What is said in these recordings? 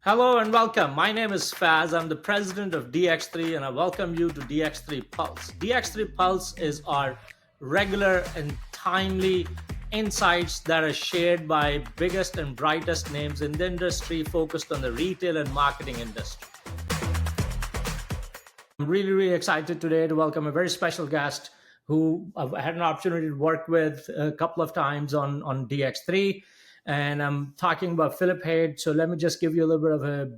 Hello and welcome. My name is Faz. I'm the president of DX3 and I welcome you to DX3 Pulse. DX3 Pulse is our regular and timely insights that are shared by biggest and brightest names in the industry focused on the retail and marketing industry. I'm really excited today to welcome a very special guest who I've had an opportunity to work with a couple of times on DX3. And I'm talking about Phillip Haid. So let me just give you a little bit of a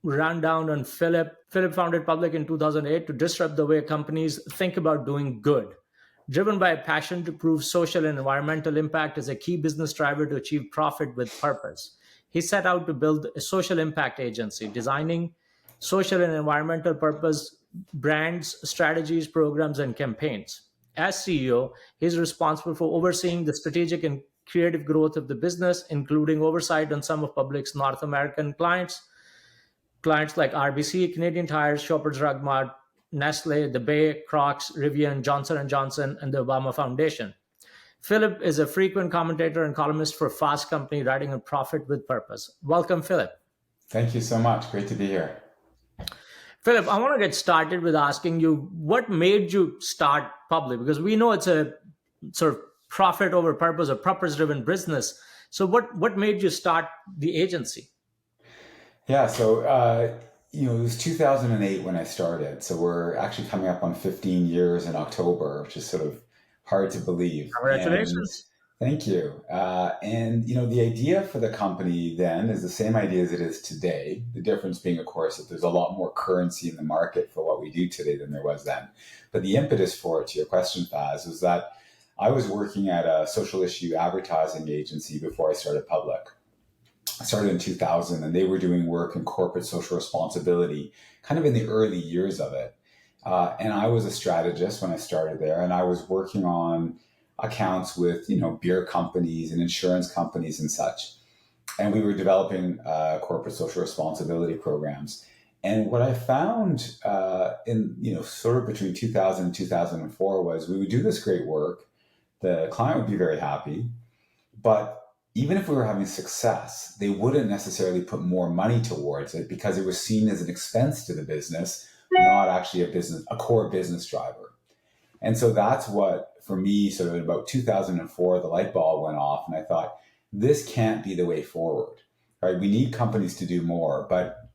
rundown on Phillip. Phillip founded Public in 2008 to disrupt the way companies think about doing good. Driven by a passion to prove social and environmental impact as a key business driver to achieve profit with purpose, he set out to build a social impact agency, designing social and environmental purpose brands, strategies, programs, and campaigns. As CEO, he's responsible for overseeing the strategic and creative growth of the business, including oversight on some of Public's North American clients like RBC, Canadian Tire, Shoppers Drug Mart, Nestle, The Bay, Crocs, Rivian, Johnson & Johnson, and the Obama Foundation. Phillip is a frequent commentator and columnist for Fast Company, writing on profit with purpose. Welcome, Phillip. Thank you so much. Great to be here. Phillip, I want to get started with asking you what made you start Public, because we know it's a sort of profit over purpose or purpose-driven business. So what made you start the agency? Yeah, it was 2008 when I started. So we're actually coming up on 15 years in October, which is sort of hard to believe. And Congratulations. thank you. The idea for the company then is the same idea as it is today. The difference being, of course, that there's a lot more currency in the market for what we do today than there was then. But the impetus for it, to your question, Faz, was that I was working at a social issue advertising agency before I started Public. I started in 2000 and they were doing work in corporate social responsibility kind of in the early years of it. And I was a strategist when I started there, and I was working on accounts with, beer companies and insurance companies and such. And we were developing corporate social responsibility programs. And what I found sort of between 2000 and 2004 was we would do this great work. The client would be very happy, but even if we were having success, they wouldn't necessarily put more money towards it because it was seen as an expense to the business, not actually a core business driver. And so that's what, for me, sort of in about 2004, the light bulb went off, and I thought, this can't be the way forward, right? We need companies to do more, but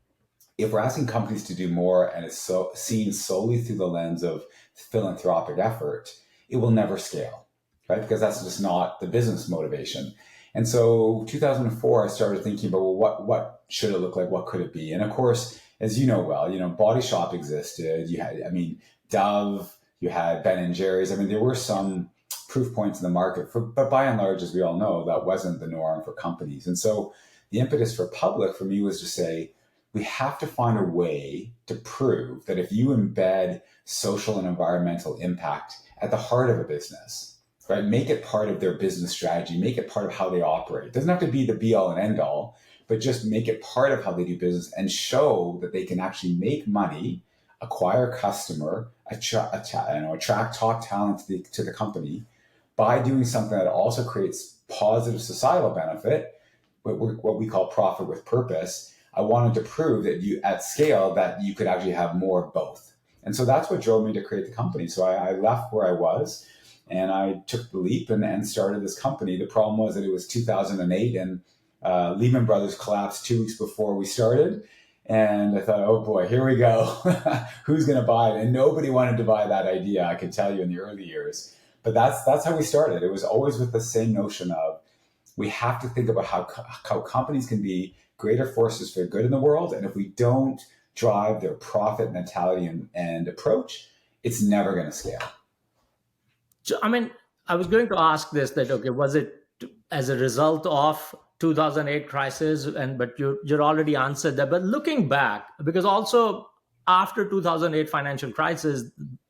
if we're asking companies to do more and it's seen solely through the lens of philanthropic effort, it will never scale, right? Because that's just not the business motivation. And so 2004, I started thinking about, well, what should it look like? What could it be? And of course, as you know well, Body Shop existed. You had, Dove, you had Ben & Jerry's. There were some proof points in the market, but by and large, as we all know, that wasn't the norm for companies. And so the impetus for Public for me was to say, we have to find a way to prove that if you embed social and environmental impact at the heart of a business, right? Make it part of their business strategy, make it part of how they operate. It doesn't have to be the be all and end all, but just make it part of how they do business and show that they can actually make money, acquire customer, attract top talent to the company by doing something that also creates positive societal benefit, what we call profit with purpose. I wanted to prove that at scale, that you could actually have more of both. And so that's what drove me to create the company. So I left where I was, and I took the leap and started this company. The problem was that it was 2008 and Lehman Brothers collapsed 2 weeks before we started. And I thought, oh boy, here we go. Who's going to buy it? And nobody wanted to buy that idea, I can tell you, in the early years. But that's how we started. It was always with the same notion of we have to think about how companies can be greater forces for good in the world. And if we don't drive their profit mentality and approach, it's never going to scale. So, I was going to ask this, that, okay, was it as a result of 2008 crisis? But you're already answered that. But looking back, because also after 2008 financial crisis,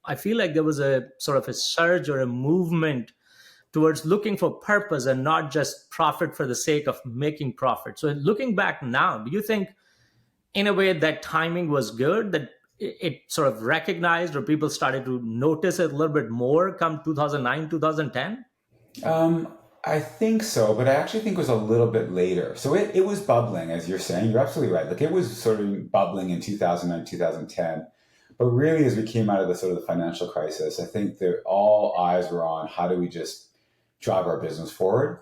I feel like there was a sort of a surge or a movement towards looking for purpose and not just profit for the sake of making profit. So looking back now, do you think in a way that timing was good, that it sort of recognized or people started to notice it a little bit more come 2009, 2010? I think so, but I actually think it was a little bit later. So it was bubbling, as you're saying. You're absolutely right. Like it was sort of bubbling in 2009, 2010. But really, as we came out of the sort of the financial crisis, I think that all eyes were on how do we just drive our business forward.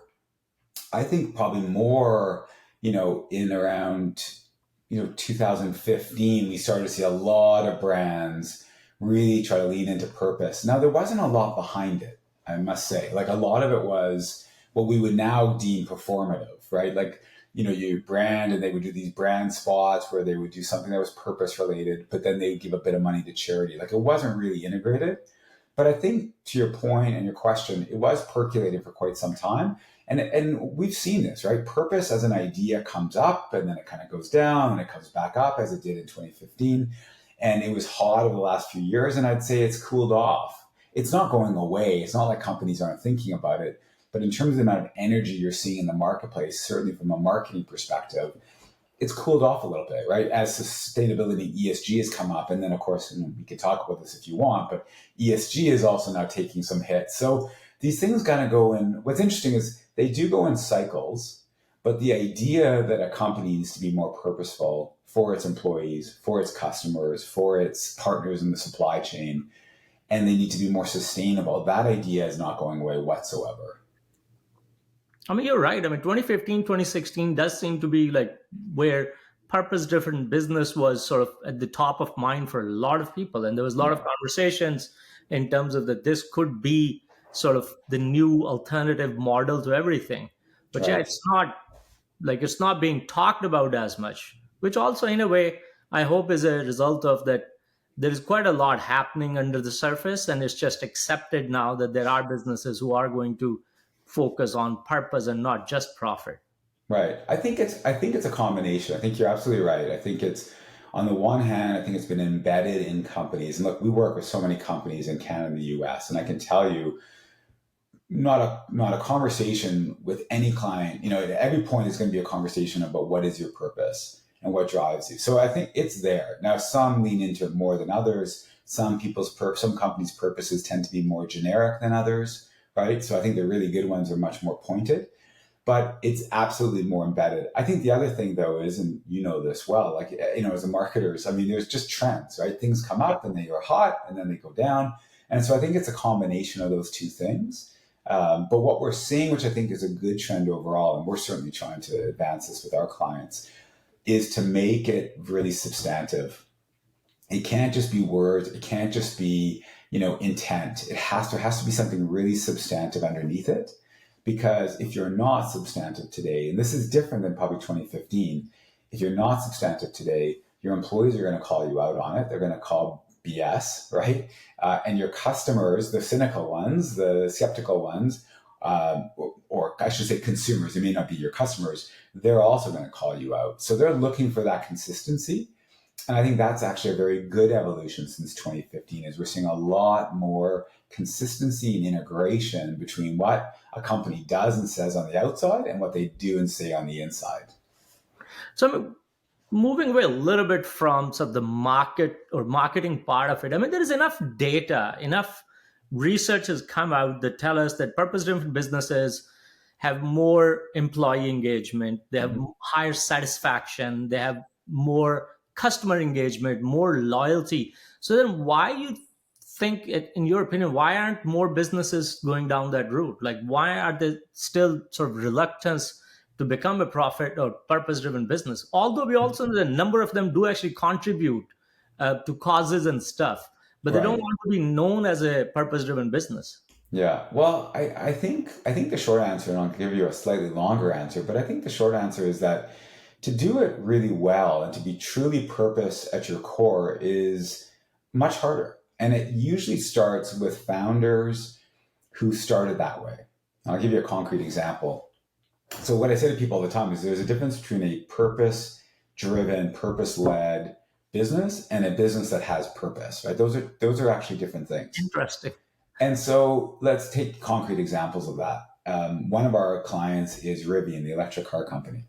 I think probably more, in around, 2015, we started to see a lot of brands really try to lean into purpose. Now, there wasn't a lot behind it, I must say. Like a lot of it was what we would now deem performative, right? Like, you brand and they would do these brand spots where they would do something that was purpose related, but then they would give a bit of money to charity. Like it wasn't really integrated. But I think to your point and your question, it was percolating for quite some time. And we've seen this, right? Purpose as an idea comes up and then it kind of goes down and it comes back up as it did in 2015. And it was hot over the last few years. And I'd say it's cooled off. It's not going away. It's not like companies aren't thinking about it. But in terms of the amount of energy you're seeing in the marketplace, certainly from a marketing perspective, it's cooled off a little bit, right? As sustainability and ESG has come up. And then, of course, and we can talk about this if you want, but ESG is also now taking some hits. So these things kind of go in. What's interesting is they do go in cycles, but the idea that a company needs to be more purposeful for its employees, for its customers, for its partners in the supply chain, and they need to be more sustainable, that idea is not going away whatsoever. I mean, you're right. I mean, 2015, 2016 does seem to be like where purpose driven business was sort of at the top of mind for a lot of people. And there was a lot of Yeah, conversations in terms of that this could be sort of the new alternative model to everything. But yeah, right. it's not being talked about as much, which also in a way I hope is a result of that there is quite a lot happening under the surface, and it's just accepted now that there are businesses who are going to focus on purpose and not just profit. Right. I think it's a combination. I think you're absolutely right. I think it's on the one hand, I think it's been embedded in companies. And look, we work with so many companies in Canada and the US, and I can tell you not a conversation with any client, at every point is going to be a conversation about what is your purpose and what drives you. So I think it's there. Now some lean into it more than others. Some companies' purposes tend to be more generic than others, right? So I think the really good ones are much more pointed, but it's absolutely more embedded. I think the other thing though is, and you know this well, like, as a marketers, I mean, there's just trends, right? Things come up and they are hot and then they go down. And so I think it's a combination of those two things. But what we're seeing, which I think is a good trend overall, and we're certainly trying to advance this with our clients, is to make it really substantive. It can't just be words. It can't just be, intent. It has to be something really substantive underneath it. Because if you're not substantive today, and this is different than probably 2015, if you're not substantive today, your employees are going to call you out on it. They're going to call BS, right? And your customers, the cynical ones, the skeptical ones, or I should say consumers, it may not be your customers, they're also going to call you out. So they're looking for that consistency. And I think that's actually a very good evolution since 2015, is we're seeing a lot more consistency and integration between what a company does and says on the outside and what they do and say on the inside. So I'm moving away a little bit from sort of the market or marketing part of it. I mean, there is enough data, enough research has come out that tell us that purpose-driven businesses have more employee engagement, they have Mhm. higher satisfaction, they have more customer engagement, more loyalty. So then why you think, in your opinion, why aren't more businesses going down that route? Like, why are there still sort of reluctance to become a profit or purpose driven business? Although we also know that a number of them do actually contribute to causes and stuff, but they don't Right. want to be known as a purpose driven business. Yeah. Well, I think the short answer, and I'll give you a slightly longer answer, but I think the short answer is that to do it really well and to be truly purpose at your core is much harder. And it usually starts with founders who started that way. I'll give you a concrete example. So what I say to people all the time is there's a difference between a purpose driven, purpose led business and a business that has purpose, right? Those are actually different things. Interesting. And so let's take concrete examples of that. One of our clients is Rivian, the electric car company.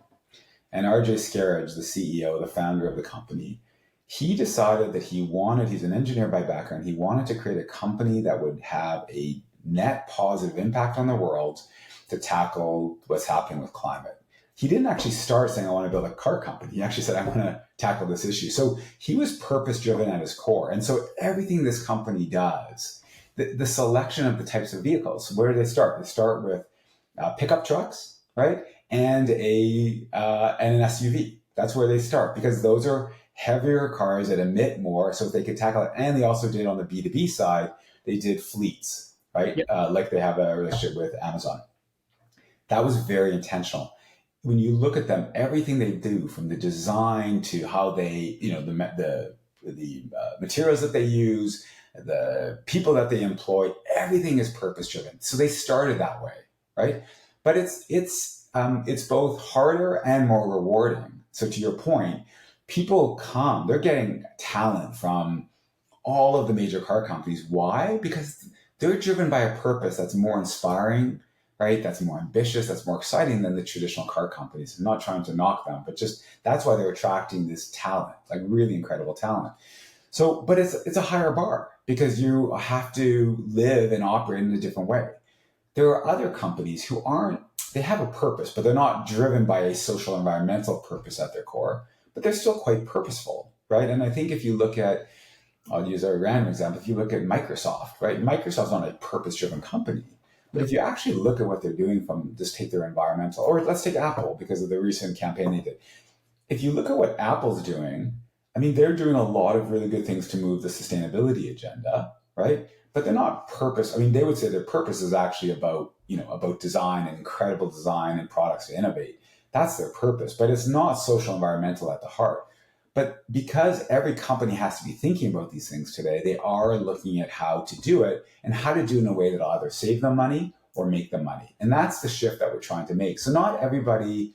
And RJ Scarridge, the CEO, the founder of the company, he decided that he's an engineer by background, he wanted to create a company that would have a net positive impact on the world to tackle what's happening with climate. He didn't actually start saying, I want to build a car company. He actually said, I want to tackle this issue. So he was purpose driven at his core. And so everything this company does, the selection of the types of vehicles, where do they start? They start with pickup trucks, right? And an SUV. That's where they start, because those are heavier cars that emit more. So if they could tackle it, and they also did on the B2B side, they did fleets, right? Yep. Like they have a relationship with Amazon. That was very intentional. When you look at them, everything they do, from the design to how they, the materials that they use, the people that they employ, everything is purpose driven. So they started that way, right? But it's both harder and more rewarding. So to your point, people come, they're getting talent from all of the major car companies. Why? Because they're driven by a purpose that's more inspiring, right? That's more ambitious, that's more exciting than the traditional car companies. I'm not trying to knock them, but just that's why they're attracting this talent, like really incredible talent. So, but it's a higher bar because you have to live and operate in a different way. There are other companies who they have a purpose, but they're not driven by a social environmental purpose at their core, but they're still quite purposeful, right? And I think if you look at, I'll use a random example, if you look at Microsoft, right? Microsoft's not a purpose-driven company. But if you actually look at what they're doing, from just take their environmental, or let's take Apple because of the recent campaign they did. If you look at what Apple's doing, I mean, they're doing a lot of really good things to move the sustainability agenda, right? But they're not purpose. I mean, they would say their purpose is actually about design and incredible design and products to innovate. That's their purpose, but it's not social environmental at the heart. But because every company has to be thinking about these things today, they are looking at how to do it and how to do it in a way that will either save them money or make them money. And that's the shift that we're trying to make. So not everybody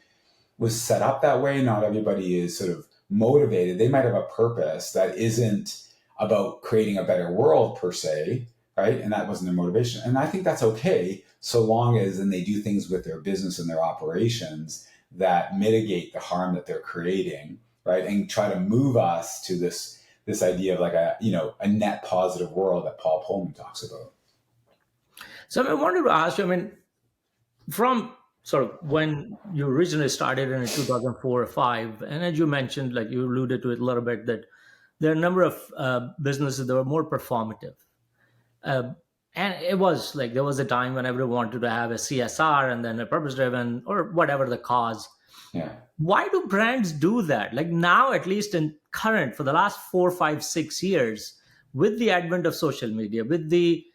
was set up that way. Not everybody is sort of motivated. They might have a purpose that isn't about creating a better world per se, right? And that wasn't their motivation. And I think that's okay, so long as then they do things with their business and their operations that mitigate the harm that they're creating, right? And try to move us to this idea of like a net positive world that Paul Pullman talks about. So I wanted to ask you, I mean, from sort of when you originally started in 2004 or 5, and as you mentioned, like you alluded to it a little bit, that there are a number of businesses that were more performative. And it was like there was a time when everyone wanted to have a CSR and then a purpose driven or whatever the cause. Yeah. Why do brands do that? Like now, at least in current, for the last 4, 5, 6 years, with the advent of social media, with the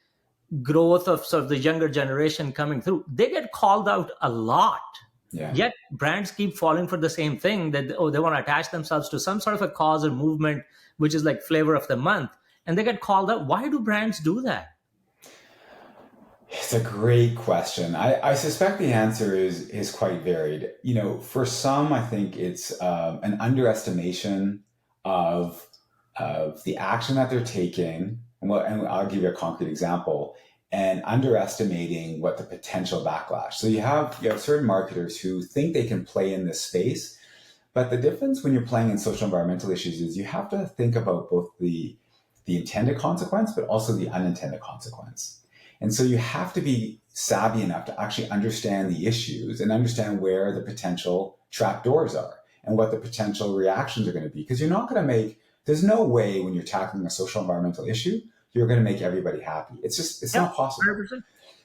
growth of sort of the younger generation coming through, they get called out a lot. Yeah. Yet brands keep falling for the same thing, that they want to attach themselves to some sort of a cause or movement, which is like flavor of the month, and they get called out. Why do brands do that? It's a great question. I suspect the answer is quite varied. For some, I think it's an underestimation of the action that they're taking. And I'll give you a concrete example. And underestimating what the potential backlash. So you have certain marketers who think they can play in this space, but the difference when you're playing in social environmental issues is you have to think about both the intended consequence, but also the unintended consequence. And so you have to be savvy enough to actually understand the issues and understand where the potential trapdoors are and what the potential reactions are going to be. Because you're not going to there's no way when you're tackling a social environmental issue, you're going to make everybody happy. It's not possible. 100%.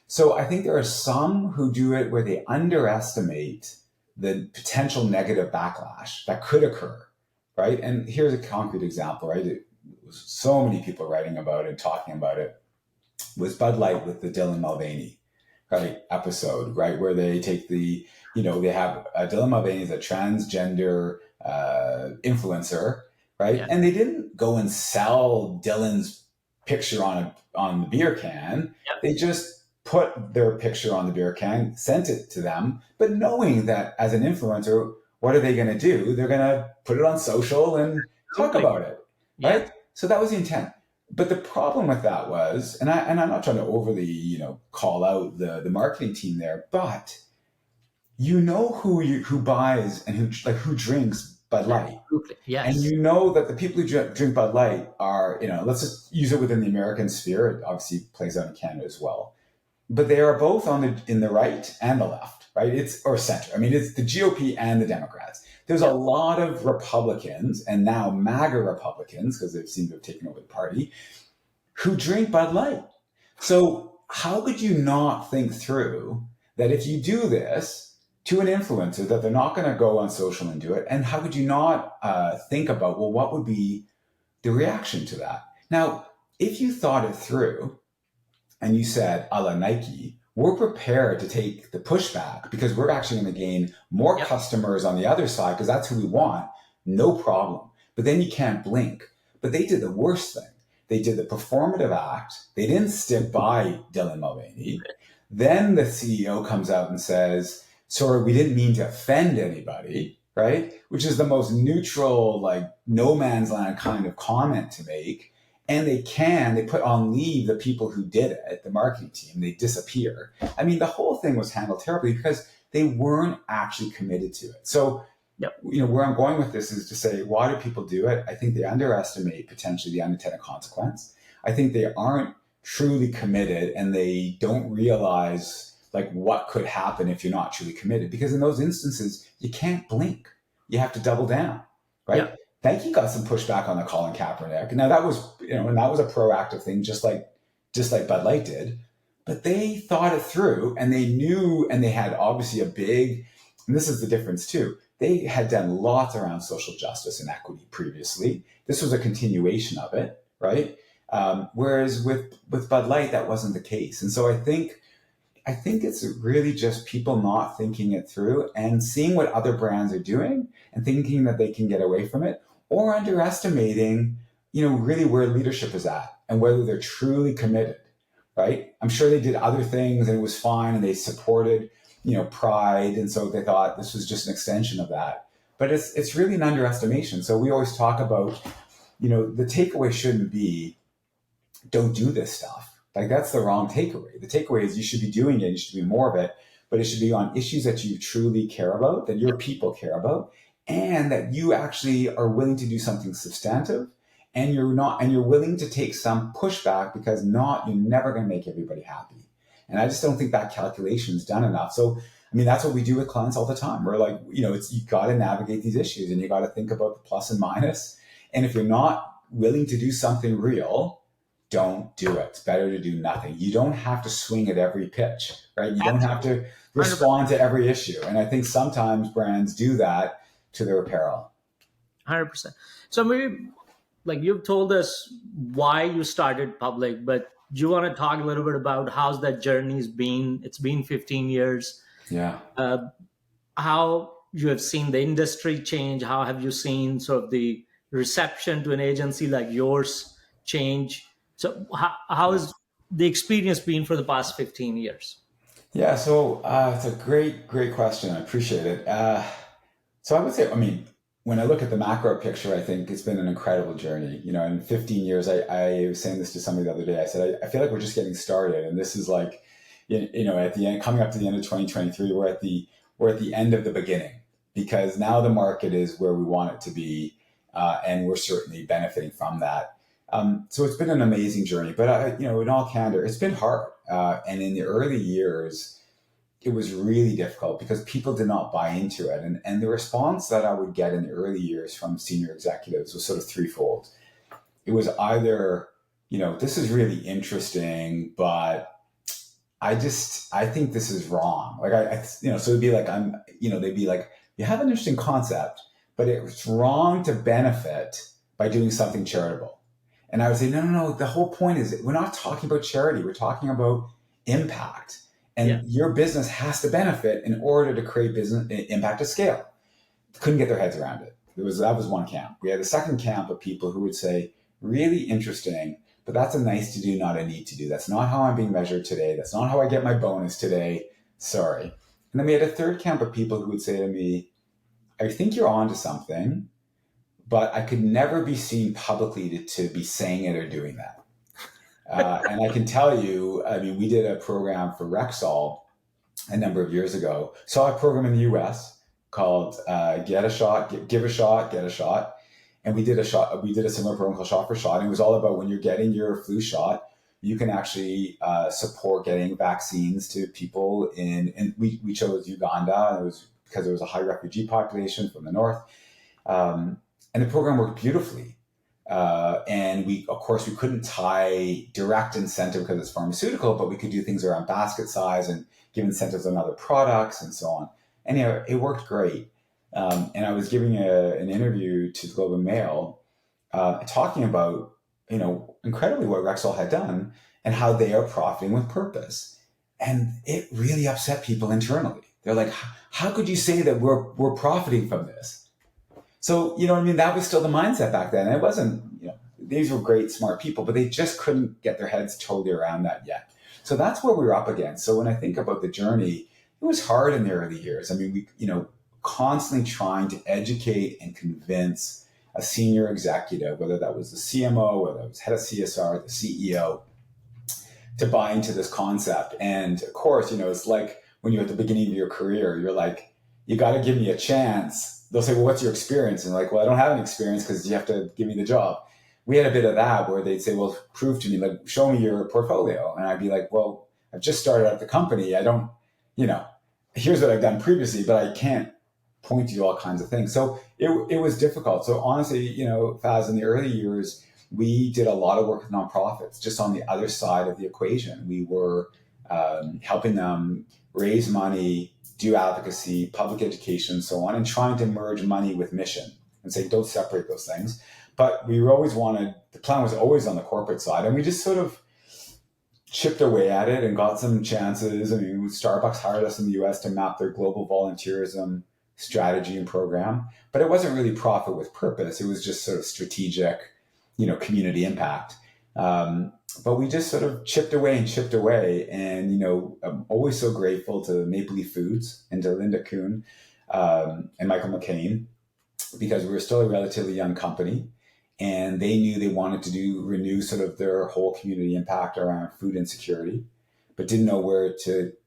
So I think there are some who do it where they underestimate the potential negative backlash that could occur, right? And here's a concrete example, right? It was so many people writing about it, talking about it, was Bud Light with the Dylan Mulvaney, right, episode, right, where they take they have Dylan Mulvaney is a transgender influencer, right? Yeah. And they didn't go and sell Dylan's picture on the beer can. Yep. They just put their picture on the beer can, sent it to them, but knowing that as an influencer, what are they going to do? They're going to put it on social and talk about it, right? Yeah. So that was the intent. But the problem with that was, and I'm not trying to overly, call out the marketing team there, but who buys and who drinks Bud Light. Absolutely. Yes. And that the people who drink Bud Light are, let's just use it within the American sphere. It obviously plays out in Canada as well. but they are both in the right and the left, right? It's or center. I mean, it's the GOP and the Democrats. There's a Yeah. lot of Republicans and now MAGA Republicans, because they seem to have taken over the party, who drink Bud Light. So how could you not think through that if you do this to an influencer, that they're not going to go on social and do it? And how could you not think about, well, what would be the reaction to that? Now, if you thought it through and you said, a la Nike, we're prepared to take the pushback because we're actually going to gain more Yep. customers on the other side because that's who we want, no problem. But then you can't blink. But they did the worst thing. They did the performative act. They didn't stick by Dylan Mulvaney. Then the CEO comes out and says, sorry, we didn't mean to offend anybody, right? Which is the most neutral, like no man's land kind of comment to make. And they put on leave the people who did it, the marketing team, they disappear. I mean, the whole thing was handled terribly because they weren't actually committed to it. So, Yep. where I'm going with this is to say, why do people do it? I think they underestimate potentially the unintended consequence. I think they aren't truly committed and they don't realize like what could happen if you're not truly committed. Because in those instances, you can't blink. You have to double down, right? Yep. Nike got some pushback on the Colin Kaepernick. Now that was, and that was a proactive thing, just like Bud Light did. But they thought it through and they knew, and they had obviously and this is the difference too. They had done lots around social justice and equity previously. This was a continuation of it, right? Whereas with Bud Light, that wasn't the case. And so I think it's really just people not thinking it through and seeing what other brands are doing and thinking that they can get away from it, or underestimating, really where leadership is at and whether they're truly committed, right? I'm sure they did other things and it was fine and they supported, Pride. And so they thought this was just an extension of that. But it's really an underestimation. So we always talk about, the takeaway shouldn't be don't do this stuff. Like that's the wrong takeaway. The takeaway is you should be doing it. You should do more of it, but it should be on issues that you truly care about, that your people care about, and that you actually are willing to do something substantive, and you're willing to take some pushback because you're never going to make everybody happy. And I just don't think that calculation is done enough. So, I mean, that's what we do with clients all the time. We're like, you got to navigate these issues and you got to think about the plus and minus. And if you're not willing to do something real, don't do it. It's better to do nothing. You don't have to swing at every pitch, right? You don't have to respond to every issue. And I think sometimes brands do that to their apparel. 100%. So maybe like you've told us why you started Public, but do you want to talk a little bit about how's that journey's been? It's been 15 years. Yeah. How you have seen the industry change? How have you seen sort of the reception to an agency like yours change? So how has the experience been for the past 15 years? Yeah, so it's a great question. I appreciate it. So I would say, I mean, when I look at the macro picture, I think it's been an incredible journey. In 15 years, I was saying this to somebody the other day. I said, I feel like we're just getting started. And this is like, at the end, coming up to the end of 2023, we're at the end of the beginning, because now the market is where we want it to be. And we're certainly benefiting from that. So it's been an amazing journey, but in all candor, it's been hard. And in the early years, it was really difficult because people did not buy into it. And the response that I would get in the early years from senior executives was sort of threefold. It was either, this is really interesting, but I think this is wrong. Like so it'd be like, they'd be like, you have an interesting concept, but it's wrong to benefit by doing something charitable. And I would say, no. The whole point is we're not talking about charity. We're talking about impact. And your business has to benefit in order to create business impact at scale. Couldn't get their heads around it. That was one camp. We had a second camp of people who would say, really interesting, but that's a nice to do, not a need to do. That's not how I'm being measured today. That's not how I get my bonus today. Sorry. And then we had a third camp of people who would say to me, I think you're onto something, but I could never be seen publicly to be saying it or doing that. And I can tell you, I mean, we did a program for Rexall a number of years ago. Saw a program in the US called Get a Shot, Give a Shot, Get a Shot. And we did a similar program called Shot for Shot. And it was all about when you're getting your flu shot, you can actually support getting vaccines to people and we chose Uganda. And it was because there was a high refugee population from the north. And the program worked beautifully. And of course, we couldn't tie direct incentive because it's pharmaceutical, but we could do things around basket size and give incentives on other products and so on. Anyhow, it worked great. And I was giving an interview to the Globe and Mail talking about, incredibly what Rexall had done and how they are profiting with purpose. And it really upset people internally. They're like, how could you say that we're profiting from this? So, you know what I mean? That was still the mindset back then. It wasn't, these were great, smart people, but they just couldn't get their heads totally around that yet. So that's what we were up against. So when I think about the journey, it was hard in the early years. I mean, we, constantly trying to educate and convince a senior executive, whether that was the CMO, whether that was head of CSR, the CEO, to buy into this concept. And of course, it's like when you're at the beginning of your career, you're like, you got to give me a chance. They'll say, well, what's your experience? And like, well, I don't have an experience because you have to give me the job. We had a bit of that where they'd say, well, prove to me, like, show me your portfolio. And I'd be like, well, I've just started out the company. I don't, here's what I've done previously, but I can't point to all kinds of things. So it was difficult. So honestly, Faz, in the early years, we did a lot of work with nonprofits just on the other side of the equation. We were helping them raise money, do advocacy, public education, and so on, and trying to merge money with mission and say, don't separate those things. But the plan was always on the corporate side. And we just sort of chipped away at it and got some chances. I mean, Starbucks hired us in the US to map their global volunteerism strategy and program, but it wasn't really profit with purpose. It was just sort of strategic, community impact. But we just sort of chipped away. And, I'm always so grateful to Maple Leaf Foods and to Linda Kuhn and Michael McCain, because we were still a relatively young company. And they knew they wanted to renew sort of their whole community impact around food insecurity, but didn't know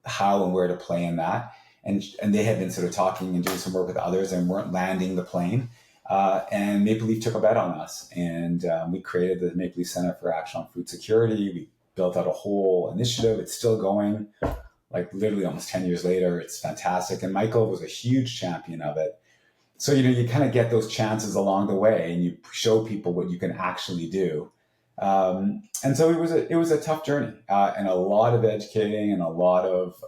how and where to play in that. And they had been sort of talking and doing some work with others and weren't landing the plane. And Maple Leaf took a bet on us. And we created the Maple Leaf Center for Action on Food Security. We built out a whole initiative. It's still going, like literally almost 10 years later. It's fantastic. And Michael was a huge champion of it. So, you kind of get those chances along the way and you show people what you can actually do. And so it was a tough journey and a lot of educating and a lot of,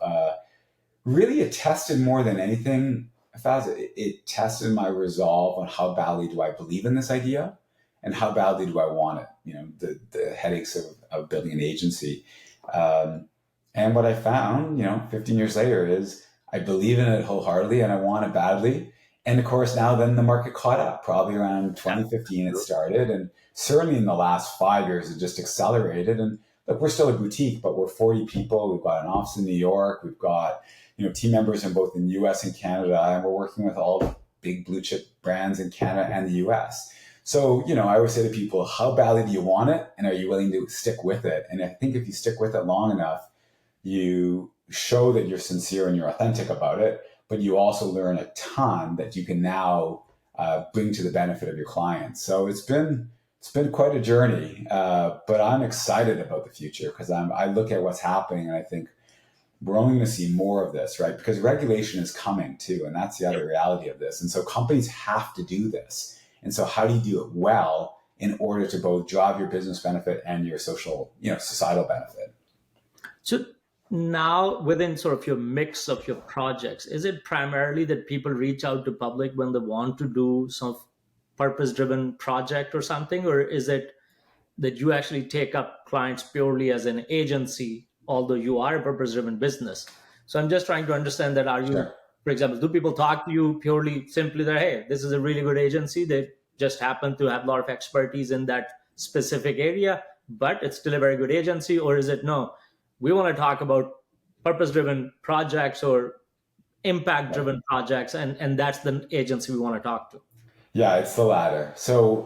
really it tested more than anything. It tested my resolve on how badly do I believe in this idea and how badly do I want it, the headaches of building an agency. And what I found, 15 years later is I believe in it wholeheartedly and I want it badly. And of course, now then the market caught up. Probably around 2015 it started. And certainly in the last 5 years, it just accelerated. And look, we're still a boutique, but we're 40 people. We've got an office in New York. We've got team members in both in the US and Canada. And we're working with all the big blue chip brands in Canada and the US. So, I always say to people, how badly do you want it? And are you willing to stick with it? And I think if you stick with it long enough, you show that you're sincere and you're authentic about it. But you also learn a ton that you can now bring to the benefit of your clients. So it's been quite a journey, but I'm excited about the future because I look at what's happening and I think we're only going to see more of this, right? Because regulation is coming too, and that's the other reality of this. And so companies have to do this. And so how do you do it well in order to both drive your business benefit and your social, societal benefit? So now within sort of your mix of your projects, is it primarily that people reach out to public when they want to do some purpose-driven project or something, or is it that you actually take up clients purely as an agency, although you are a purpose-driven business? So I'm just trying to understand that. Are you, Sure. for example, do people talk to you purely simply that, hey, this is a really good agency that just happen to have a lot of expertise in that specific area, but it's still a very good agency? Or is it, no, we want to talk about purpose-driven projects or impact-driven projects, and that's the agency we want to talk to? Yeah, it's the latter. So,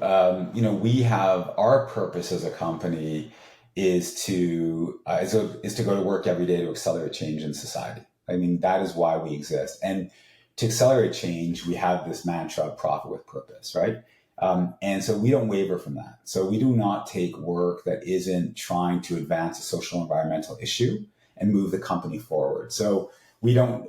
we have our purpose as a company is to go to work every day to accelerate change in society. I mean, that is why we exist. And to accelerate change, we have this mantra of profit with purpose, right? And so we don't waver from that. So we do not take work that isn't trying to advance a social environmental issue and move the company forward. So we don't,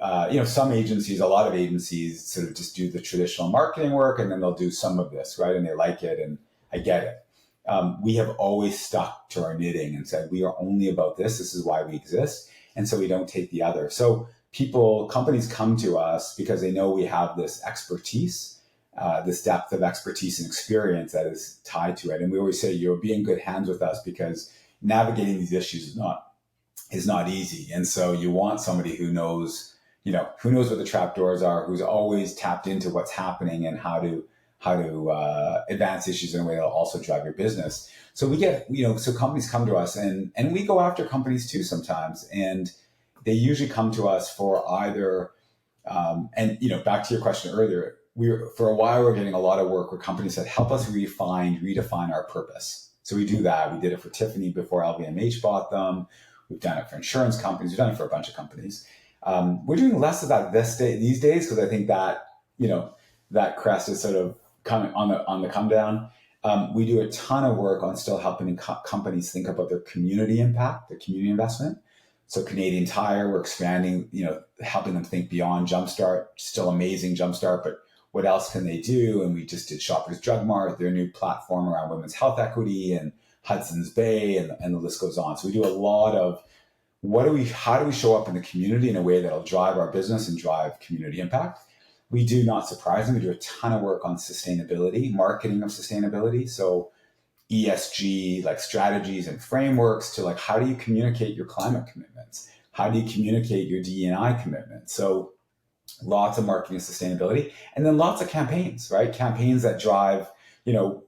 some agencies, a lot of agencies sort of just do the traditional marketing work and then they'll do some of this, right? And they like it and I get it. We have always stuck to our knitting and said, we are only about this. This is why we exist. And so we don't take the other. So companies come to us because they know we have this expertise, this depth of expertise and experience that is tied to it. And we always say, you'll be in good hands with us because navigating these issues is not easy. And so you want somebody who knows what the trapdoors are, who's always tapped into what's happening and how to advance issues in a way that'll also drive your business. So we get, so companies come to us and we go after companies too sometimes. And they usually come to us for either, back to your question earlier, for a while, we're getting a lot of work where companies said, help us redefine our purpose. So we do that. We did it for Tiffany before LVMH bought them. We've done it for insurance companies. We've done it for a bunch of companies. We're doing less of that these days because I think that, that crest is sort of coming on the come down. We do a ton of work on still helping companies think about their community impact, their community investment. So Canadian Tire, we're expanding, helping them think beyond Jumpstart, still amazing Jumpstart, but what else can they do? And we just did Shoppers Drug Mart, their new platform around women's health equity, and Hudson's Bay, and the list goes on. So we do a lot of how do we show up in the community in a way that'll drive our business and drive community impact? We do, not surprisingly, we do a ton of work on sustainability, marketing of sustainability. So ESG, like strategies and frameworks to how do you communicate your climate commitments? How do you communicate your DE&I commitments? So lots of marketing and sustainability, and then lots of campaigns, right? Campaigns that drive,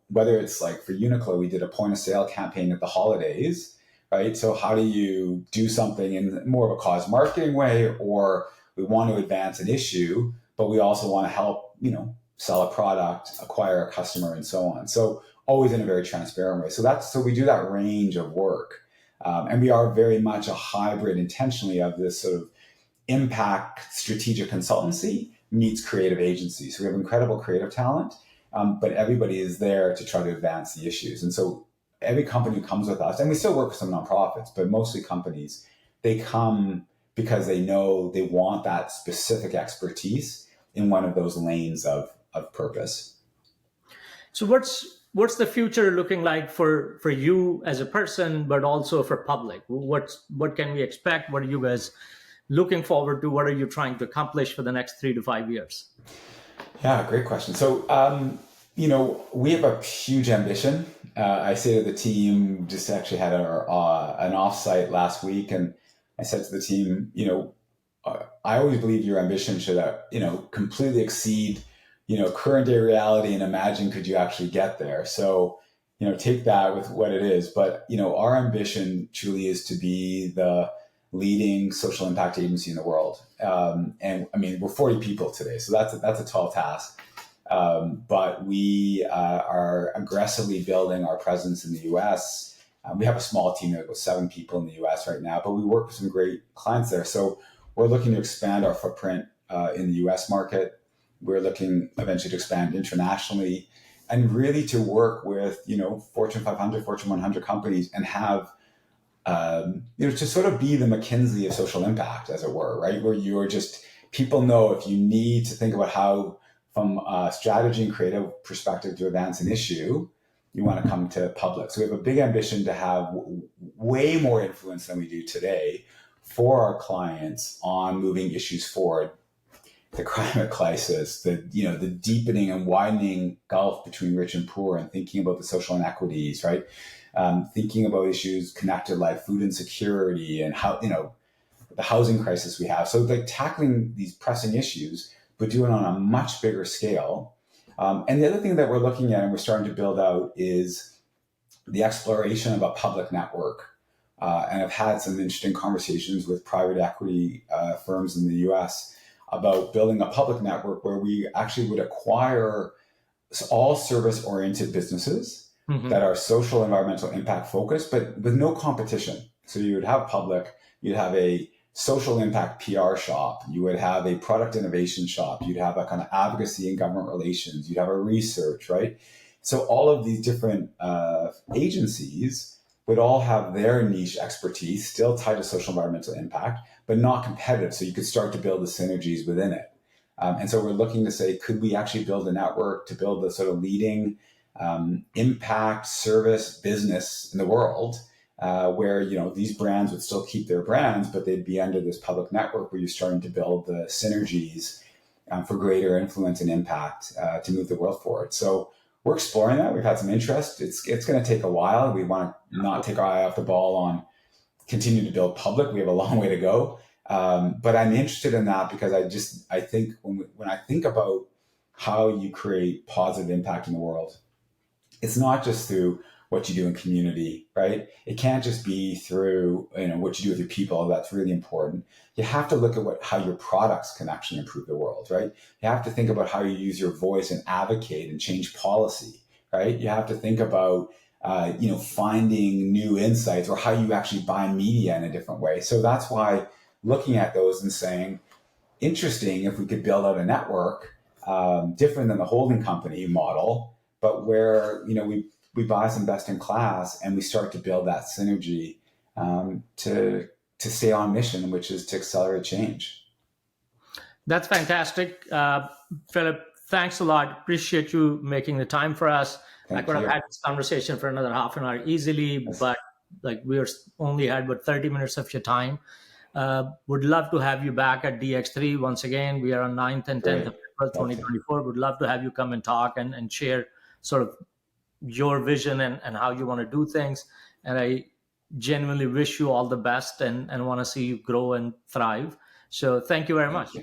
whether it's like for Uniqlo, we did a point of sale campaign at the holidays, right? So how do you do something in more of a cause marketing way, or we want to advance an issue, but we also want to help, sell a product, acquire a customer, and so on. So always in a very transparent way. So we do that range of work. And we are very much a hybrid intentionally of this sort of impact strategic consultancy meets creative agency. So we have incredible creative talent, but everybody is there to try to advance the issues. And so every company who comes with us, and we still work with some nonprofits, but mostly companies, they come because they know they want that specific expertise in one of those lanes of purpose. So what's the future looking like for you as a person, but also for public? What can we expect? What are you guys looking forward to? What are you trying to accomplish for the next 3 to 5 years? Yeah, great question. So, we have a huge ambition. I say to the team, just actually had an offsite last week, and I said to the team, I always believe your ambition should, completely exceed, current day reality, and imagine could you actually get there. So, take that with what it is. But, our ambition truly is to be the leading social impact agency in the world. And I mean, we're 40 people today, so that's a tall task. But we are aggressively building our presence in the US. We have a small team of 7 people in the US right now, but we work with some great clients there. So we're looking to expand our footprint in the US market. We're looking eventually to expand internationally and really to work with, Fortune 500, Fortune 100 companies and have, to sort of be the McKinsey of social impact, as it were, right? Where you're just, people know if you need to think about how, from a strategy and creative perspective to advance an issue, you want to come to public. So we have a big ambition to have way more influence than we do today for our clients on moving issues forward. The climate crisis, the deepening and widening gulf between rich and poor, and thinking about the social inequities, right? Thinking about issues connected like food insecurity and how, the housing crisis we have. So tackling these pressing issues, but doing it on a much bigger scale. And the other thing that we're looking at and we're starting to build out is the exploration of a public network. And I've had some interesting conversations with private equity firms in the US about building a public network where we actually would acquire all service-oriented businesses that are social environmental impact focused, but with no competition. So you would have public, you'd have a social impact PR shop, you would have a product innovation shop, you'd have a kind of advocacy and government relations, you'd have a research, right? So all of these different agencies would all have their niche expertise still tied to social environmental impact, but not competitive. So you could start to build the synergies within it. And so we're looking to say, could we actually build a network to build the sort of leading impact service business in the world, where these brands would still keep their brands, but they'd be under this public network where you're starting to build the synergies for greater influence and impact to move the world forward. So we're exploring that. We've had some interest. It's going to take a while. We want to not take our eye off the ball on continuing to build public. We have a long way to go. But I'm interested in that because I think when I think about how you create positive impact in the world, it's not just through what you do in community, right? It can't just be through what you do with your people. That's really important. You have to look at how your products can actually improve the world, right? You have to think about how you use your voice and advocate and change policy, right? You have to think about finding new insights or how you actually buy media in a different way. So that's why looking at those and saying, interesting if we could build out a network different than the holding company model, but where we buy some best in class and we start to build that synergy to stay on mission, which is to accelerate change. That's fantastic. Phillip, thanks a lot. Appreciate you making the time for us. I could have had this conversation for another half an hour easily, but we only had about 30 minutes of your time. Would love to have you back at DX3 once again. We are on 9th and 10th of April 2024. Would love to have you come and talk and share sort of your vision and how you want to do things. And I genuinely wish you all the best and want to see you grow and thrive. So thank you very much.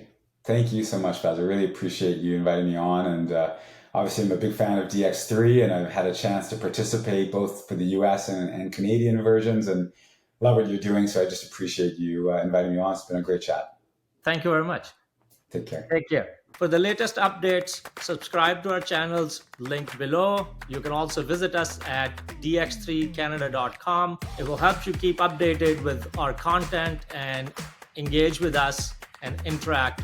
Thank you so much, Baz. I really appreciate you inviting me on. And obviously, I'm a big fan of DX3, and I've had a chance to participate both for the US and Canadian versions, and love what you're doing. So I just appreciate you inviting me on. It's been a great chat. Thank you very much. Take care. Take care. For the latest updates, subscribe to our channels linked below. You can also visit us at dx3canada.com. It will help you keep updated with our content and engage with us and interact